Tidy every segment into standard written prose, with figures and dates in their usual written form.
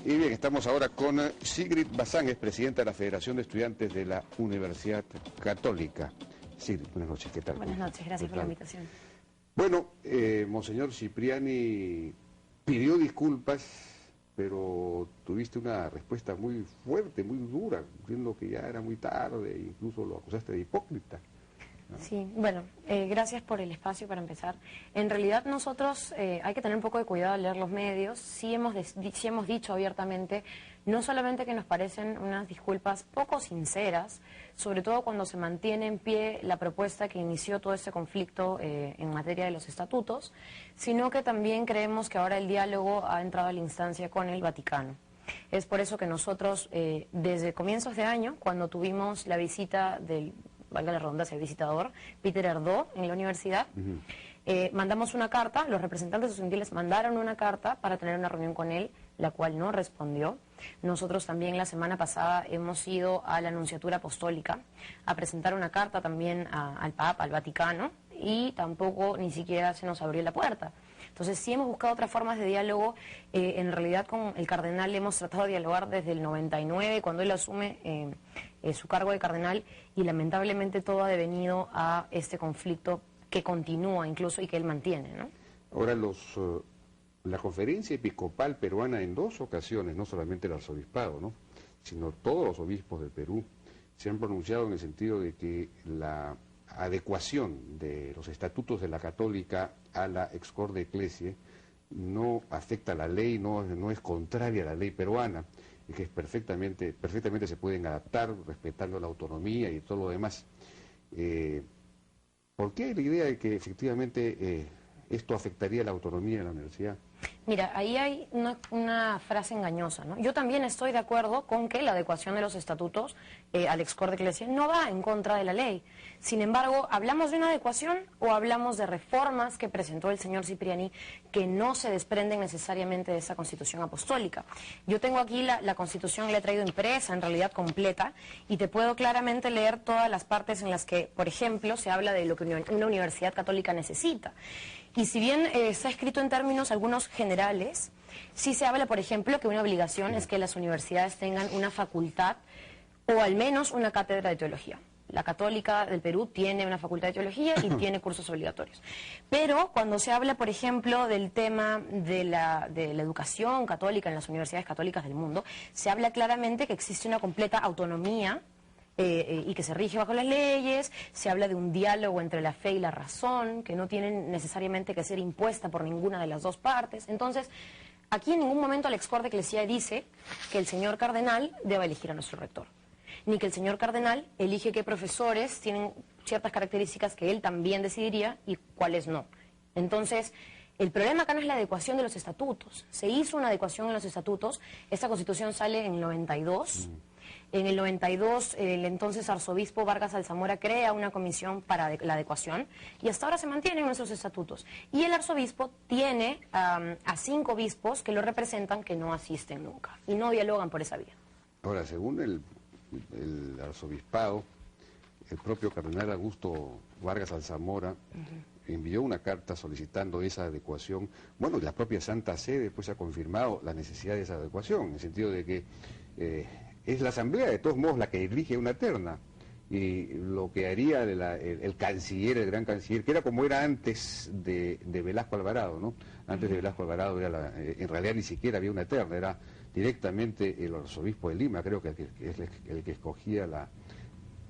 Y bien, estamos ahora con Sigrid Bazán, es presidenta de la Federación de Estudiantes de la Universidad Católica. Sigrid, buenas noches, ¿qué tal? Buenas noches, gracias por la invitación. Bueno, Monseñor Cipriani pidió disculpas, pero tuviste una respuesta muy fuerte, muy dura, diciendo que ya era muy tarde, incluso lo acusaste de hipócrita. Sí, bueno, gracias por el espacio para empezar. En realidad nosotros hay que tener un poco de cuidado al leer los medios. Sí hemos dicho abiertamente, no solamente que nos parecen unas disculpas poco sinceras, sobre todo cuando se mantiene en pie la propuesta que inició todo este conflicto en materia de los estatutos, sino que también creemos que ahora el diálogo ha entrado a la instancia con el Vaticano. Es por eso que nosotros, desde comienzos de año, cuando tuvimos la visita del, valga la redundancia, el visitador, Peter Erdó, en la universidad, mandamos una carta, los representantes estudiantiles mandaron una carta para tener una reunión con él, la cual no respondió. Nosotros también la semana pasada hemos ido a la Nunciatura Apostólica a presentar una carta también al Papa, al Vaticano, y tampoco ni siquiera se nos abrió la puerta. Entonces sí hemos buscado otras formas de diálogo. En realidad con el cardenal hemos tratado de dialogar desde el 99, cuando él asume su cargo de cardenal, y lamentablemente todo ha devenido a este conflicto que continúa incluso y que él mantiene, ¿no? Ahora la conferencia episcopal peruana en 2 ocasiones, no solamente el arzobispado, ¿no?, sino todos los obispos del Perú, se han pronunciado en el sentido de que la adecuación de los estatutos de la Católica a la Ex Cor de Ecclesiae no afecta a la ley, no es contraria a la ley peruana, y que perfectamente se pueden adaptar respetando la autonomía y todo lo demás. ¿Por qué la idea de que efectivamente esto afectaría la autonomía de la universidad? Mira, ahí hay una frase engañosa, ¿no? Yo también estoy de acuerdo con que la adecuación de los estatutos al Ex Cor de Ecclesiae no va en contra de la ley. Sin embargo, ¿hablamos de una adecuación o hablamos de reformas que presentó el señor Cipriani que no se desprenden necesariamente de esa Constitución Apostólica? Yo tengo aquí la Constitución, la he traído impresa, en realidad completa, y te puedo claramente leer todas las partes en las que, por ejemplo, se habla de lo que una universidad católica necesita. Y si bien está escrito en términos algunos generales, sí se habla, por ejemplo, que una obligación es que las universidades tengan una facultad o al menos una cátedra de teología. La Católica del Perú tiene una facultad de teología y tiene cursos obligatorios. Pero cuando se habla, por ejemplo, del tema de la educación católica en las universidades católicas del mundo, se habla claramente que existe una completa autonomía y que se rige bajo las leyes. Se habla de un diálogo entre la fe y la razón, que no tienen necesariamente que ser impuesta por ninguna de las dos partes. Entonces, aquí en ningún momento el Ex Cor de Ecclesiae dice que el señor cardenal deba elegir a nuestro rector, ni que el señor cardenal elige qué profesores tienen ciertas características que él también decidiría y cuáles no. Entonces, el problema acá no es la adecuación de los estatutos. Se hizo una adecuación en los estatutos. Esta Constitución sale en el 92. En el 92, el entonces arzobispo Vargas Alzamora crea una comisión para la adecuación y hasta ahora se mantienen nuestros estatutos. Y el arzobispo tiene a 5 obispos que lo representan que no asisten nunca y no dialogan por esa vía. Ahora, según el arzobispado, el propio cardenal Augusto Vargas Alzamora envió una carta solicitando esa adecuación. Bueno, la propia Santa Sede después ha confirmado la necesidad de esa adecuación, en el sentido de que es la Asamblea de todos modos la que elige una terna, y lo que haría el canciller, el gran canciller, que era como era antes de Velasco Alvarado, ¿no? Antes de Velasco Alvarado en realidad ni siquiera había una terna, era directamente el arzobispo de Lima, creo que es el que escogía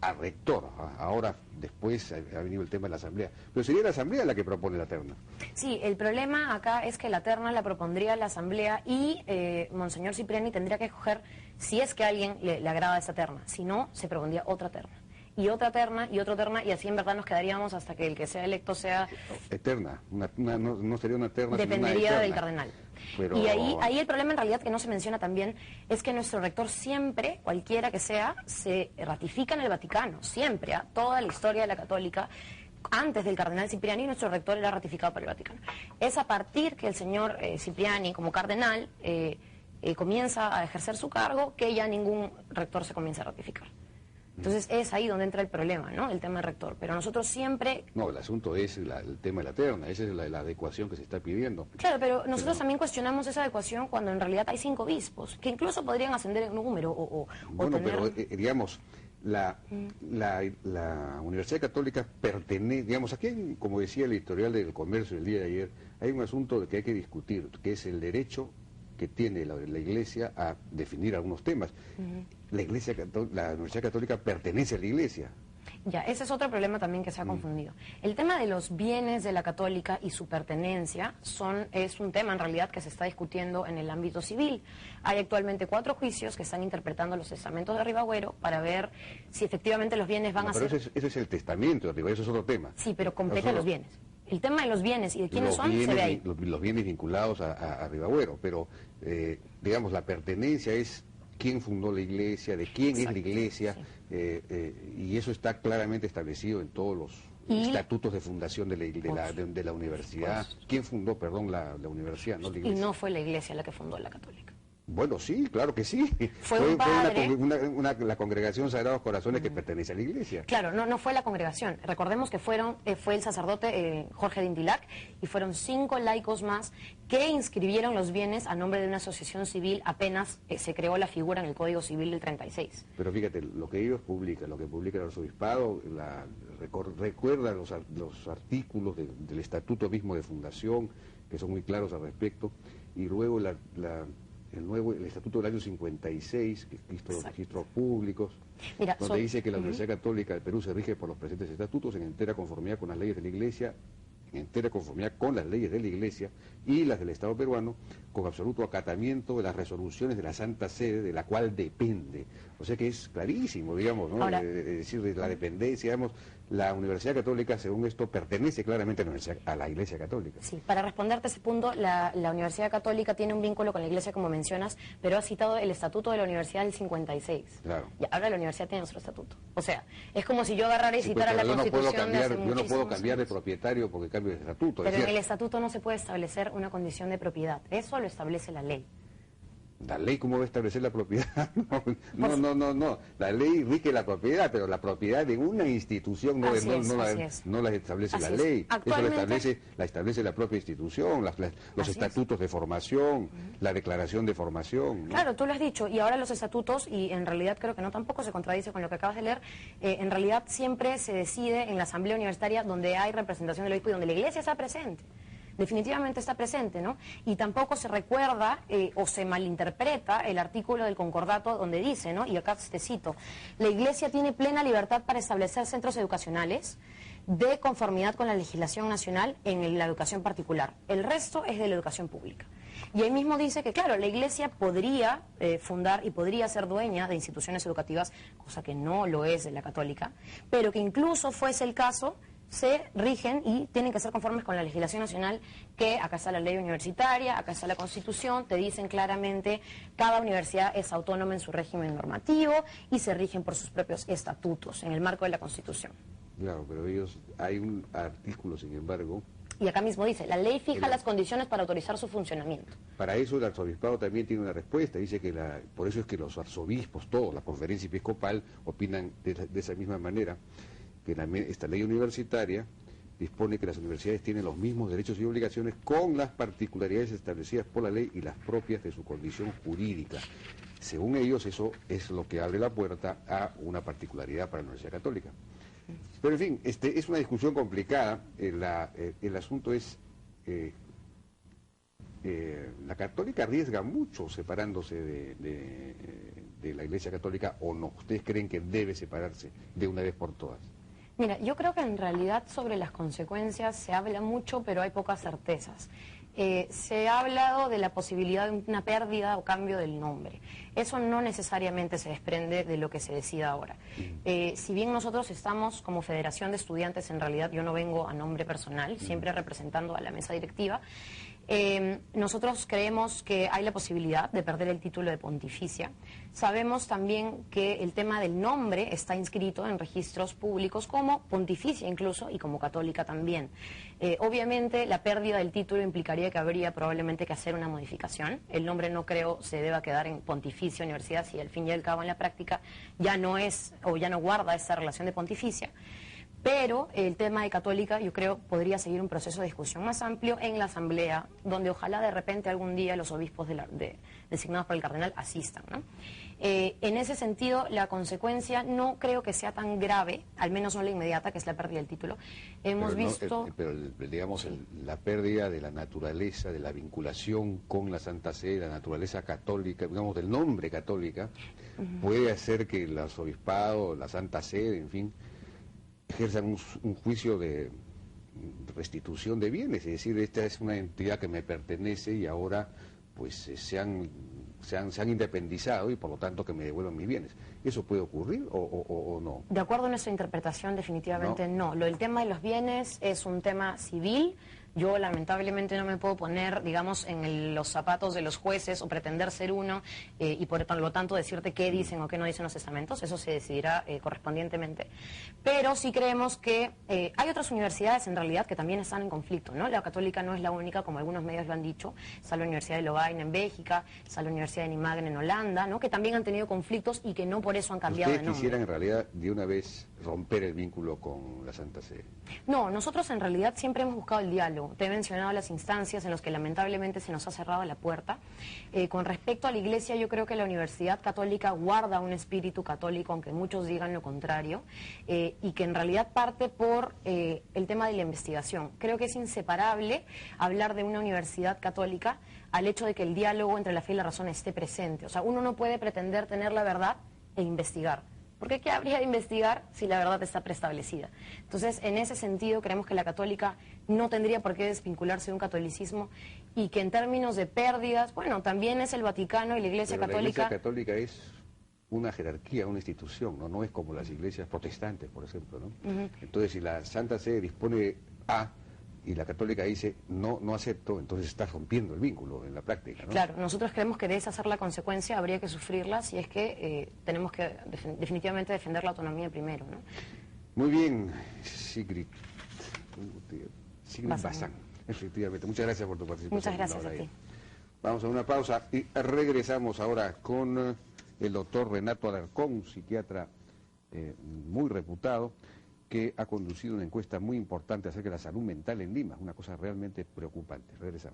al rector. Ahora, después ha venido el tema de la Asamblea. Pero sería la Asamblea la que propone la terna. Sí, el problema acá es que la terna la propondría la Asamblea y Monseñor Cipriani tendría que escoger si es que a alguien le agrada esa terna. Si no, se propondría otra terna. Y otra terna, y otra terna, y así en verdad nos quedaríamos hasta que el que sea electo sea... Eterna, no sería una terna, dependería sino una del cardenal. Pero... Y ahí el problema en realidad que no se menciona también es que nuestro rector siempre, cualquiera que sea, se ratifica en el Vaticano, siempre, a toda la historia de la Católica. Antes del cardenal Cipriani, nuestro rector era ratificado por el Vaticano. Es a partir que el señor Cipriani, como cardenal, comienza a ejercer su cargo, que ya ningún rector se comienza a ratificar. Entonces es ahí donde entra el problema, ¿no? El tema rector. Pero nosotros siempre... No, el asunto es el tema de la terna, esa es la adecuación que se está pidiendo. Claro, pero nosotros también cuestionamos esa adecuación cuando en realidad hay 5 obispos, que incluso podrían ascender en número o bueno, tener... pero digamos, la Universidad Católica pertenece, digamos, aquí, como decía el editorial del Comercio el día de ayer, hay un asunto que hay que discutir, que es el derecho que tiene la Iglesia a definir algunos temas. La Universidad Católica pertenece a la Iglesia. Ya, ese es otro problema también que se ha confundido. El tema de los bienes de la católica y su pertenencia es un tema en realidad que se está discutiendo en el ámbito civil. Hay actualmente 4 juicios que están interpretando los testamentos de Ribagüero para ver si efectivamente los bienes van a ser... Pero ese es el testamento de Ribagüero, eso es otro tema. Sí, pero completa los bienes. El tema de los bienes y de quiénes son se ve ahí. Los bienes vinculados a Ribagüero, pero digamos, la pertenencia es quién fundó la Iglesia, de quién es la Iglesia, y eso está claramente establecido en todos los estatutos de fundación de la universidad. ¿Quién fundó, perdón, la universidad, no la Iglesia? Y no fue la Iglesia la que fundó la Católica. Bueno, sí, claro que sí. Fue un padre... la Congregación Sagrados Corazones que pertenece a la Iglesia. Claro, no fue la congregación. Recordemos que fue el sacerdote Jorge Dintilac y fueron 5 laicos más que inscribieron los bienes a nombre de una asociación civil apenas se creó la figura en el Código Civil del 36. Pero fíjate, lo que ellos publican, lo que publica el arzobispado, recuerda los artículos del estatuto mismo de fundación, que son muy claros al respecto, y luego el Estatuto del año 56, que es los registros públicos, donde dice que la Universidad Católica del Perú se rige por los presentes estatutos en entera conformidad con las leyes de la Iglesia, en entera conformidad con las leyes de la Iglesia y las del Estado peruano, con absoluto acatamiento de las resoluciones de la Santa Sede, de la cual depende. O sea que es clarísimo, digamos, ¿no? Ahora, decir, de la dependencia, digamos, la Universidad Católica, según esto, pertenece claramente a la Iglesia Católica. Sí, para responderte a ese punto, la Universidad Católica tiene un vínculo con la Iglesia, como mencionas, pero ha citado el Estatuto de la Universidad del 56. Claro. Y ahora la universidad tiene otro estatuto. O sea, es como si yo agarrara y citara la Constitución de hace yo no puedo cambiar de propietario porque cambio de estatuto. Pero en el estatuto no se puede establecer una condición de propiedad. Eso lo establece la ley. ¿La ley cómo va a establecer la propiedad? No. La ley rige la propiedad, pero la propiedad de una institución no la establece la ley. Eso la establece la propia institución, los estatutos de formación, la declaración de formación, ¿no? Claro, tú lo has dicho, y ahora los estatutos, y en realidad creo que no tampoco se contradice con lo que acabas de leer, en realidad siempre se decide en la asamblea universitaria donde hay representación del obispo y donde la iglesia está presente. Definitivamente está presente, ¿no? Y tampoco se recuerda o se malinterpreta el artículo del concordato donde dice, ¿no? Y acá te cito, la Iglesia tiene plena libertad para establecer centros educacionales de conformidad con la legislación nacional en la educación particular. El resto es de la educación pública. Y ahí mismo dice que, claro, la Iglesia podría fundar y podría ser dueña de instituciones educativas, cosa que no lo es de la católica, pero que incluso fuese el caso, se rigen y tienen que ser conformes con la legislación nacional, que acá está la ley universitaria, acá está la Constitución, te dicen claramente cada universidad es autónoma en su régimen normativo y se rigen por sus propios estatutos en el marco de la Constitución. Claro, pero hay un artículo, sin embargo... Y acá mismo dice, la ley fija las condiciones para autorizar su funcionamiento. Para eso el arzobispado también tiene una respuesta, dice que por eso es que los arzobispos, todos, la conferencia episcopal, opinan de esa misma manera, que esta ley universitaria dispone que las universidades tienen los mismos derechos y obligaciones con las particularidades establecidas por la ley y las propias de su condición jurídica. Según ellos, eso es lo que abre la puerta a una particularidad para la Universidad Católica. Pero en fin, es una discusión complicada. El asunto es, la Católica arriesga mucho separándose de la Iglesia Católica, ¿o no? ¿Ustedes creen que debe separarse de una vez por todas? Mira, yo creo que en realidad sobre las consecuencias se habla mucho, pero hay pocas certezas. Se ha hablado de la posibilidad de una pérdida o cambio del nombre. Eso no necesariamente se desprende de lo que se decida ahora. Si bien nosotros estamos como Federación de Estudiantes, en realidad yo no vengo a nombre personal, siempre representando a la mesa directiva, Nosotros creemos que hay la posibilidad de perder el título de pontificia. Sabemos también que el tema del nombre está inscrito en registros públicos como pontificia incluso y como católica también. Obviamente la pérdida del título implicaría que habría probablemente que hacer una modificación. El nombre no creo se deba quedar en pontificia universidad si al fin y al cabo en la práctica ya no es o ya no guarda esa relación de pontificia. Pero el tema de católica, yo creo, podría seguir un proceso de discusión más amplio en la Asamblea, donde ojalá de repente algún día los obispos designados por el cardenal asistan, ¿no? En ese sentido, la consecuencia no creo que sea tan grave, al menos no la inmediata, que es la pérdida del título. Hemos visto... digamos, la pérdida de la naturaleza, de la vinculación con la Santa Sede, la naturaleza católica, digamos, del nombre católica, puede hacer que el arzobispado, la Santa Sede, en fin, ejerzan un juicio de restitución de bienes, es decir, esta es una entidad que me pertenece y ahora pues se han independizado y por lo tanto que me devuelvan mis bienes. ¿Eso puede ocurrir o no? De acuerdo a nuestra interpretación, definitivamente no. El tema de los bienes es un tema civil. Yo lamentablemente no me puedo poner, digamos, en los zapatos de los jueces o pretender ser uno y por lo tanto decirte qué dicen o qué no dicen los estamentos. Eso se decidirá correspondientemente. Pero sí creemos que hay otras universidades en realidad que también están en conflicto, ¿no? La católica no es la única, como algunos medios lo han dicho. Está la Universidad de Lovaina en Bélgica, está la Universidad de Nijmegen en Holanda, ¿no? Que también han tenido conflictos y que no por eso han cambiado de nombre. ¿Ustedes quisieran en realidad de una vez romper el vínculo con la Santa Sede? No, nosotros en realidad siempre hemos buscado el diálogo. Te he mencionado las instancias en las que lamentablemente se nos ha cerrado la puerta. Con respecto a la Iglesia, yo creo que la Universidad Católica guarda un espíritu católico, aunque muchos digan lo contrario, y que en realidad parte por el tema de la investigación. Creo que es inseparable hablar de una universidad católica al hecho de que el diálogo entre la fe y la razón esté presente. O sea, uno no puede pretender tener la verdad e investigar. Porque ¿qué habría de investigar si la verdad está preestablecida? Entonces, en ese sentido, creemos que la católica no tendría por qué desvincularse de un catolicismo y que en términos de pérdidas, bueno, también es el Vaticano y la Iglesia Católica... La Iglesia Católica es una jerarquía, una institución, ¿no? No es como las iglesias protestantes, por ejemplo, ¿no? Entonces, si la Santa Sede dispone A y la católica dice no acepto, entonces está rompiendo el vínculo en la práctica, ¿no? Claro, nosotros creemos que de esa ser la consecuencia, habría que sufrirla si es que tenemos que definitivamente defender la autonomía primero, ¿no? Muy bien, Sigrid Bazán, efectivamente. Muchas gracias por tu participación. Muchas gracias a ti. Vamos a una pausa y regresamos ahora con el doctor Renato Alarcón, psiquiatra muy reputado, que ha conducido una encuesta muy importante acerca de la salud mental en Lima, una cosa realmente preocupante. Regresamos.